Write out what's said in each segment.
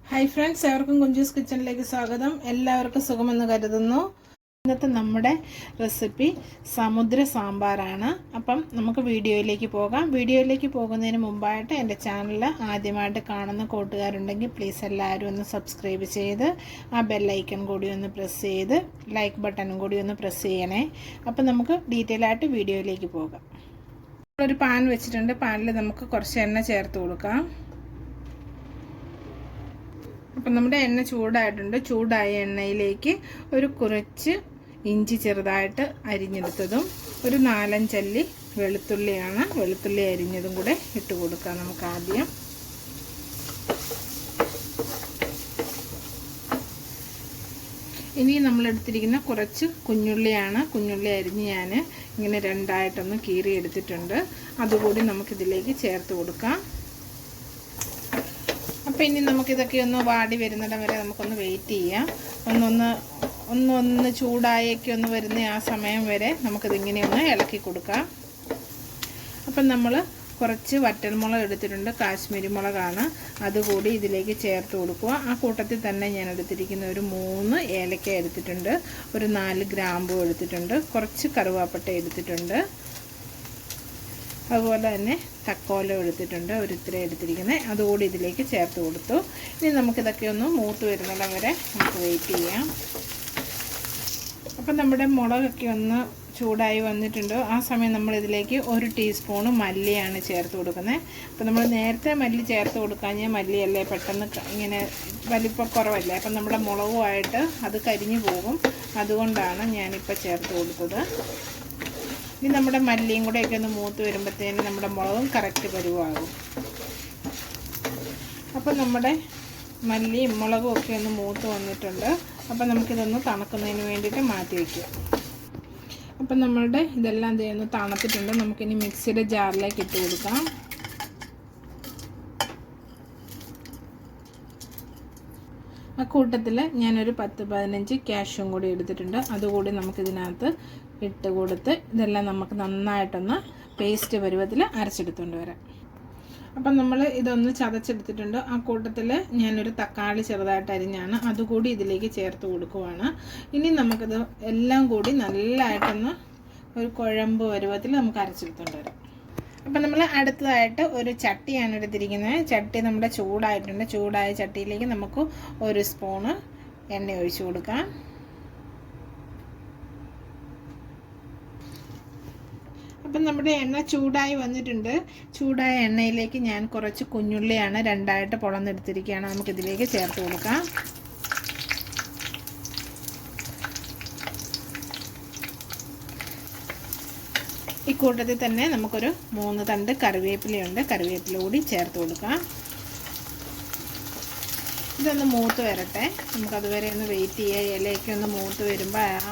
Hi friends, എവർക്കും Kunjus കിച്ചണിലേക്ക് സ്വാഗതം. എല്ലാവർക്കും സുഖമെന്ന് കരുതുന്നു. ഇന്നത്തെ നമ്മുടെ റെസിപ്പി സമുദ്ര സാമ്പാറാണ്. അപ്പം നമുക്ക് വീഡിയോയിലേക്ക് പോകാം. വീഡിയോയിലേക്ക് പോകുന്നതിന് മുമ്പായിട്ട് എൻ്റെ ചാനൽ ആദ്യമായിട്ട് കാണുന്ന കൂട്ടുകാരുണ്ടെങ്കിൽ പ്ലീസ് എല്ലാവരും ഒന്ന് സബ്സ്ക്രൈബ് ചെയ്ത് ആ ബെല്ലൈക്കൺ കൂടി ഒന്ന് പ്രസ് ചെയ്ത് ലൈക്ക് ബട്ടണും കൂടി ഒന്ന് പ്രസ് ചെയ്യണേ. അപ്പം നമുക്ക് ഡീറ്റെയിൽ ആയിട്ട് വീഡിയോയിലേക്ക് പോകാം. ഒരു പാൻ വെച്ചിട്ടുണ്ട്. പാനിൽ നമുക്ക് കുറച്ച് എണ്ണ ചേർത്ത് കൊടുക്കാം. അപ്പം നമ്മുടെ എണ്ണ ചൂടായിട്ടുണ്ട്. ചൂടായ എണ്ണയിലേക്ക് ഒരു കുറച്ച് ഇഞ്ചി ചെറുതായിട്ട് അരിഞ്ഞെടുത്തതും ഒരു 4-5 അല്ലി വെളുത്തുള്ളിയാണ്. വെളുത്തുള്ളി അരിഞ്ഞതും കൂടെ ഇട്ട് കൊടുക്കാം നമുക്ക് ആദ്യം. ഇനി നമ്മളെടുത്തിരിക്കുന്ന കുറച്ച് കുഞ്ഞുള്ളിയാണ്. കുഞ്ഞുള്ളി അരിഞ്ഞ് ഞാൻ ഇങ്ങനെ രണ്ടായിട്ടൊന്ന് കീറി എടുത്തിട്ടുണ്ട്. അതുകൂടി നമുക്കിതിലേക്ക് ചേർത്ത് കൊടുക്കാം. അപ്പോൾ ഇനി നമുക്കിതൊക്കെ ഒന്ന് വാടി വരുന്നിടം വരെ നമുക്കൊന്ന് വെയിറ്റ് ചെയ്യാം. ഒന്ന് ചൂടായൊക്കെ ഒന്ന് വരുന്ന ആ സമയം വരെ നമുക്കിതിങ്ങനെ ഒന്ന് ഇളക്കി കൊടുക്കാം. അപ്പം നമ്മൾ കുറച്ച് വറ്റൽമുളക് എടുത്തിട്ടുണ്ട്. കാശ്മീരി മുളകാണ്. അതുകൂടി ഇതിലേക്ക് ചേർത്ത് കൊടുക്കുക. ആ കൂട്ടത്തിൽ തന്നെ ഞാൻ എടുത്തിരിക്കുന്ന ഒരു 3 ഏലക്ക എടുത്തിട്ടുണ്ട്. ഒരു 4 ഗ്രാമ്പൂ എടുത്തിട്ടുണ്ട്. കുറച്ച് കറുവാപ്പട്ട എടുത്തിട്ടുണ്ട്. അതുപോലെ തന്നെ തക്കോലം എടുത്തിട്ടുണ്ട്. ഒരു ഇത്ര എടുത്തിരിക്കുന്നത്. അതുകൂടി ഇതിലേക്ക് ചേർത്ത് കൊടുത്തു. ഇനി നമുക്കിതൊക്കെ ഒന്ന് മൂത്ത് വരുന്നിടം വരെ നമുക്ക് വെയിറ്റ് ചെയ്യാം. അപ്പം നമ്മുടെ മുളകൊക്കെ ഒന്ന് ചൂടായി വന്നിട്ടുണ്ട്. ആ സമയം നമ്മളിതിലേക്ക് 1 ടീസ്പൂണ് മല്ലിയാണ് ചേർത്ത് കൊടുക്കുന്നത്. അപ്പോൾ നമ്മൾ നേരത്തെ മല്ലി ചേർത്ത് കൊടുക്കാഞ്ഞാൽ മല്ലിയല്ലേ പെട്ടെന്ന് ഇങ്ങനെ വലിപ്പം കുറവല്ലേ, അപ്പം നമ്മുടെ മുളകുമായിട്ട് അത് കരിഞ്ഞു പോകും. അതുകൊണ്ടാണ് ഞാനിപ്പോൾ ചേർത്ത് കൊടുത്തത്. ഇനി നമ്മുടെ മല്ലിയും കൂടെയൊക്കെ ഒന്ന് മൂത്ത് വരുമ്പോഴത്തേനും നമ്മുടെ മുളകും കറക്റ്റ് പരുവാകും. അപ്പം നമ്മുടെ മല്ലിയും മുളകും ഒക്കെ ഒന്ന് മൂത്ത് വന്നിട്ടുണ്ട്. അപ്പം നമുക്കിതൊന്ന് തണുക്കുന്നതിന് വേണ്ടിയിട്ട് മാറ്റി വയ്ക്കാം. അപ്പം നമ്മളുടെ ഇതെല്ലാം ഒന്ന് തണുത്തിട്ടുണ്ട്. നമുക്കിനി മിക്സിയുടെ ജാറിലേക്ക് ഇട്ട് കൊടുക്കാം. ആ കൂട്ടത്തിൽ ഞാനൊരു 10-15 കാഷ്യൂം കൂടി എടുത്തിട്ടുണ്ട്. അതുകൂടി നമുക്കിതിനകത്ത് ഇട്ട് കൊടുത്ത് ഇതെല്ലാം നമുക്ക് നന്നായിട്ടൊന്ന് പേസ്റ്റ് പരുവത്തിൽ അരച്ചെടുത്തുകൊണ്ട് വരാം. അപ്പം നമ്മൾ ഇതൊന്ന് ചതച്ചെടുത്തിട്ടുണ്ട്. ആ കൂട്ടത്തിൽ ഞാനൊരു തക്കാളി ചെറുതായിട്ട് അരിഞ്ഞാണ്. അതുകൂടി ഇതിലേക്ക് ചേർത്ത് കൊടുക്കുവാണ്. ഇനി നമുക്കിത് എല്ലാം കൂടി നല്ലതായിട്ടൊന്ന് ഒരു കുഴമ്പ് പരുവത്തിൽ നമുക്ക് അരച്ചെടുത്തുകൊണ്ട് വരാം. അപ്പം നമ്മൾ അടുത്തതായിട്ട് ഒരു ചട്ടിയാണ് എടുത്തിരിക്കുന്നത്. ചട്ടി നമ്മുടെ ചൂടായിട്ടുണ്ട്. ചൂടായ ചട്ടിയിലേക്ക് നമുക്ക് 1 സ്പൂണ് എണ്ണ ഒഴിച്ചു കൊടുക്കാം. അപ്പം നമ്മുടെ എണ്ണ ചൂടായി വന്നിട്ടുണ്ട്. ചൂടായ എണ്ണയിലേക്ക് ഞാൻ കുറച്ച് കുഞ്ഞുള്ളിയാണ് രണ്ടായിട്ട് പൊളന്നെടുത്തിരിക്കുകയാണ്. നമുക്കിതിലേക്ക് ചേർത്ത് കൊടുക്കാം. ഈ കൂട്ടത്തിൽ തന്നെ നമുക്കൊരു 3 തണ്ട് കറിവേപ്പിലയുണ്ട്. കറിവേപ്പില കൂടി ചേർത്ത് കൊടുക്കാം. ഇതൊന്ന് മൂത്ത് വരട്ടെ. നമുക്കതുവരെ ഒന്ന് വെയിറ്റ് ചെയ്യുക. ഇലയൊക്കെ ഒന്ന് മൂത്ത് വരുമ്പോൾ ആ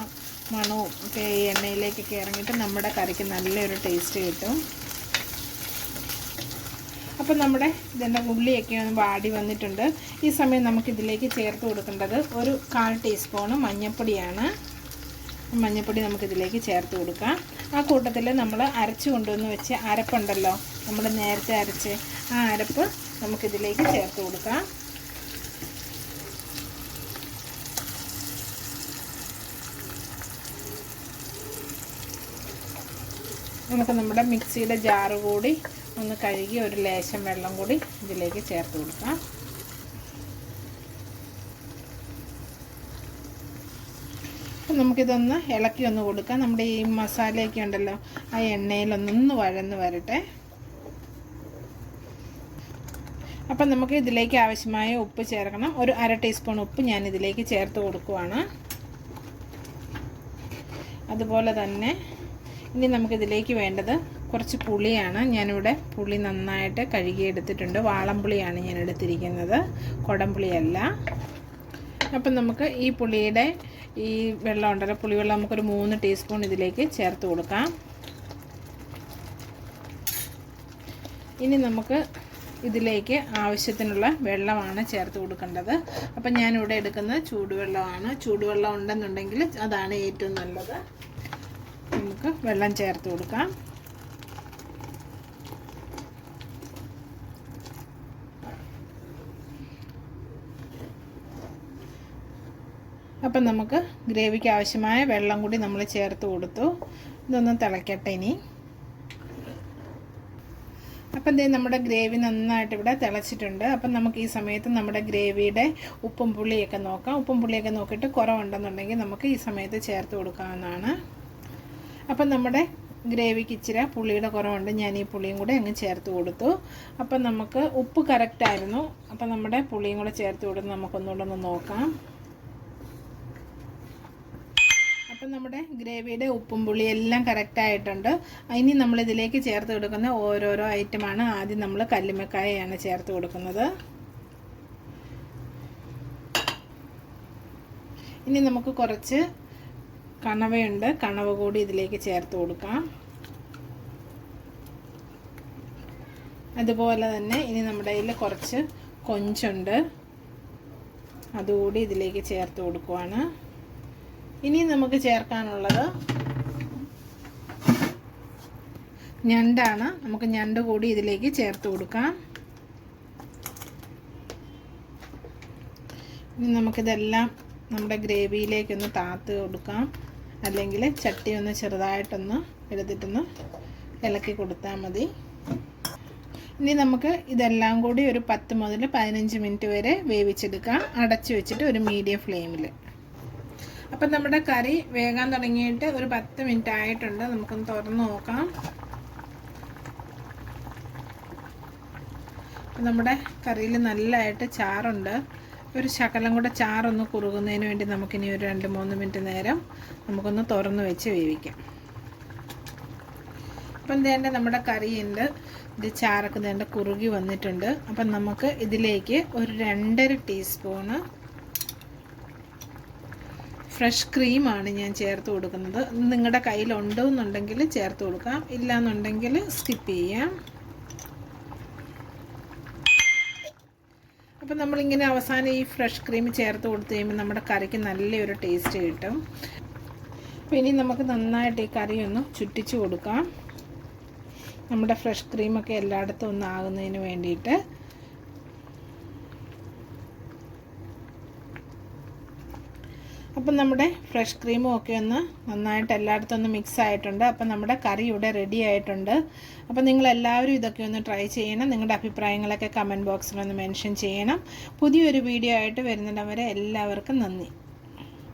മണവും ഒക്കെ ഈ എണ്ണയിലേക്കൊക്കെ ഇറങ്ങിയിട്ട് നമ്മുടെ കറിക്ക് നല്ലൊരു ടേസ്റ്റ് കിട്ടും. അപ്പം നമ്മുടെ ഇതിൻ്റെ ഉള്ളിയൊക്കെ ഒന്ന് വാടി വന്നിട്ടുണ്ട്. ഈ സമയം നമുക്കിതിലേക്ക് ചേർത്ത് കൊടുക്കേണ്ടത് ഒരു 1/4 ടീസ്പൂണ് മഞ്ഞൾപ്പൊടിയാണ്. മഞ്ഞൾപ്പൊടി നമുക്കിതിലേക്ക് ചേർത്ത് കൊടുക്കാം. ആ കൂട്ടത്തിൽ നമ്മൾ അരച്ച് കൊണ്ടുവന്ന് വെച്ച് അരപ്പുണ്ടല്ലോ, നമ്മൾ നേരത്തെ അരച്ച് ആ അരപ്പ് നമുക്കിതിലേക്ക് ചേർത്ത് കൊടുക്കാം. നമുക്ക് നമ്മുടെ മിക്സിയുടെ ജാറ് കൂടി ഒന്ന് കഴുകി ഒരു ലേശം വെള്ളം കൂടി ഇതിലേക്ക് ചേർത്ത് കൊടുക്കാം. അപ്പം നമുക്കിതൊന്ന് ഇളക്കി ഒന്ന് കൊടുക്കാം. നമ്മുടെ ഈ മസാലയൊക്കെ ഉണ്ടല്ലോ ആ എണ്ണയിലൊന്നൊന്ന് വഴന്ന് വരട്ടെ. അപ്പം നമുക്ക് ഇതിലേക്ക് ആവശ്യമായ ഉപ്പ് ചേർക്കണം. ഒരു 1/2 ടീസ്പൂൺ ഉപ്പ് ഞാൻ ഇതിലേക്ക് ചേർത്ത് കൊടുക്കുവാണ്. അതുപോലെ തന്നെ ഇനി നമുക്കിതിലേക്ക് വേണ്ടത് കുറച്ച് പുളിയാണ്. ഞാനിവിടെ പുളി നന്നായിട്ട് കഴുകിയെടുത്തിട്ടുണ്ട്. വാളംപുളിയാണ് ഞാൻ എടുത്തിരിക്കുന്നത്, കുടംപുളിയല്ല. അപ്പം നമുക്ക് ഈ പുളിയുടെ ഈ വെള്ളം ഉണ്ടല്ലോ, പുളിവെള്ളം നമുക്കൊരു 3 ടീസ്പൂൺ ഇതിലേക്ക് ചേർത്ത് കൊടുക്കാം. ഇനി നമുക്ക് ഇതിലേക്ക് ആവശ്യത്തിനുള്ള വെള്ളമാണ് ചേർത്ത് കൊടുക്കേണ്ടത്. അപ്പം ഞാനിവിടെ എടുക്കുന്നത് ചൂടുവെള്ളമാണ്. ചൂടുവെള്ളം ഉണ്ടെന്നുണ്ടെങ്കിൽ അതാണ് ഏറ്റവും നല്ലത്. നമുക്ക് വെള്ളം ചേർത്ത് കൊടുക്കാം. അപ്പം നമുക്ക് ഗ്രേവിക്ക് ആവശ്യമായ വെള്ളം കൂടി നമ്മൾ ചേർത്ത് കൊടുത്തു. ഇതൊന്ന് തിളയ്ക്കട്ടെ ഇനി. അപ്പം ദേ നമ്മുടെ ഗ്രേവി നന്നായിട്ട് ഇവിടെ തിളച്ചിട്ടുണ്ട്. അപ്പം നമുക്ക് ഈ സമയത്ത് നമ്മുടെ ഗ്രേവിയുടെ ഉപ്പും പുളിയൊക്കെ നോക്കാം. ഉപ്പും പുളിയൊക്കെ നോക്കിയിട്ട് കുറവുണ്ടെന്നുണ്ടെങ്കിൽ നമുക്ക് ഈ സമയത്ത് ചേർത്ത് കൊടുക്കാവുന്നതാണ്. അപ്പം നമ്മുടെ ഗ്രേവിക്ക് ഇച്ചിരി പുളിയുടെ കുറവുണ്ട്. ഞാൻ ഈ പുളിയും കൂടെ അങ്ങ് ചേർത്ത് കൊടുത്തു. അപ്പം നമുക്ക് ഉപ്പ് കറക്റ്റായിരുന്നു. അപ്പം നമ്മുടെ പുളിയും കൂടെ ചേർത്ത് കൊടുത്ത് നമുക്കൊന്നുകൂടെ ഒന്ന് നോക്കാം. അപ്പം നമ്മുടെ ഗ്രേവിയുടെ ഉപ്പും പുളിയും എല്ലാം കറക്റ്റായിട്ടുണ്ട്. ഇനി നമ്മളിതിലേക്ക് ചേർത്ത് കൊടുക്കുന്ന ഓരോരോ ഐറ്റമാണ്. ആദ്യം നമ്മൾ കല്ലുമ്മക്കായയാണ് ചേർത്ത് കൊടുക്കുന്നത്. ഇനി നമുക്ക് കുറച്ച് കണവയുണ്ട്, കണവ കൂടി ഇതിലേക്ക് ചേർത്ത് കൊടുക്കാം. അതുപോലെ തന്നെ ഇനി നമ്മുടെ കയ്യിൽ കുറച്ച് കൊഞ്ചുണ്ട്, അതുകൂടി ഇതിലേക്ക് ചേർത്ത് കൊടുക്കുവാണ്. ഇനി നമുക്ക് ചേർക്കാനുള്ളത് ഞണ്ടാണ്. നമുക്ക് ഞണ്ട് കൂടി ഇതിലേക്ക് ചേർത്ത് കൊടുക്കാം. ഇനി നമുക്കിതെല്ലാം നമ്മുടെ ഗ്രേവിയിലേക്കൊന്ന് താത്ത് കൊടുക്കാം. അല്ലെങ്കിൽ ചട്ടി ഒന്ന് ചെറുതായിട്ടൊന്ന് എടുത്തിട്ടൊന്ന് ഇളക്കി കൊടുത്താൽ മതി. ഇനി നമുക്ക് ഇതെല്ലാം കൂടി ഒരു 10 മുതൽ 15 മിനിറ്റ് വരെ വേവിച്ചെടുക്കാം, അടച്ചു വെച്ചിട്ട് ഒരു മീഡിയം ഫ്ലെയിമിൽ. അപ്പം നമ്മുടെ കറി വേകാൻ തുടങ്ങിയിട്ട് ഒരു 10 മിനിറ്റ് ആയിട്ടുണ്ട്. നമുക്കൊന്ന് തുറന്ന് നോക്കാം. നമ്മുടെ കറിയിൽ നല്ലതായിട്ട് ചാറുണ്ട്. ഒരു ശകലം കൂടെ ചാറൊന്ന് കുറുകുന്നതിന് വേണ്ടി നമുക്കിനി ഒരു 2-3 മിനിറ്റ് നേരം നമുക്കൊന്ന് തുറന്ന് വെച്ച് വേവിക്കാം. അപ്പം വേണ്ട നമ്മുടെ കറിയുണ്ട്, ഇത് ചാറൊക്കെ വേണ്ട കുറുകി വന്നിട്ടുണ്ട്. അപ്പം നമുക്ക് ഇതിലേക്ക് ഒരു 2.5 ടീസ്പൂണ് ഫ്രഷ് ക്രീമാണ് ഞാൻ ചേർത്ത് കൊടുക്കുന്നത്. നിങ്ങളുടെ കയ്യിലുണ്ടോ എന്നുണ്ടെങ്കിൽ ചേർത്ത് കൊടുക്കാം, ഇല്ലയെന്നുണ്ടെങ്കിൽ സ്കിപ്പ് ചെയ്യാം. അപ്പം നമ്മളിങ്ങനെ അവസാനം ഈ ഫ്രഷ് ക്രീം ചേർത്ത് കൊടുത്തു കഴിയുമ്പോൾ നമ്മുടെ കറിക്ക് നല്ലൊരു ടേസ്റ്റ് കിട്ടും. അപ്പോൾ ഇനി നമുക്ക് നന്നായിട്ട് ഈ കറി ഒന്ന് ചുറ്റിച്ച് കൊടുക്കാം, നമ്മുടെ ഫ്രഷ് ക്രീമൊക്കെ എല്ലായിടത്തും ഒന്ന് ആകുന്നതിന് വേണ്ടിയിട്ട്. അപ്പം നമ്മുടെ ഫ്രഷ് ക്രീമും ഒക്കെ ഒന്ന് നന്നായിട്ട് എല്ലായിടത്തും ഒന്ന് മിക്സ് ആയിട്ടുണ്ട്. അപ്പം നമ്മുടെ കറി ഇവിടെ റെഡി ആയിട്ടുണ്ട്. അപ്പം നിങ്ങളെല്ലാവരും ഇതൊക്കെ ഒന്ന് ട്രൈ ചെയ്യണം. നിങ്ങളുടെ അഭിപ്രായങ്ങളൊക്കെ കമൻറ്റ് ബോക്സിലൊന്ന് മെൻഷൻ ചെയ്യണം. പുതിയൊരു വീഡിയോ ആയിട്ട് വരുന്നിടം വരെ എല്ലാവർക്കും നന്ദി.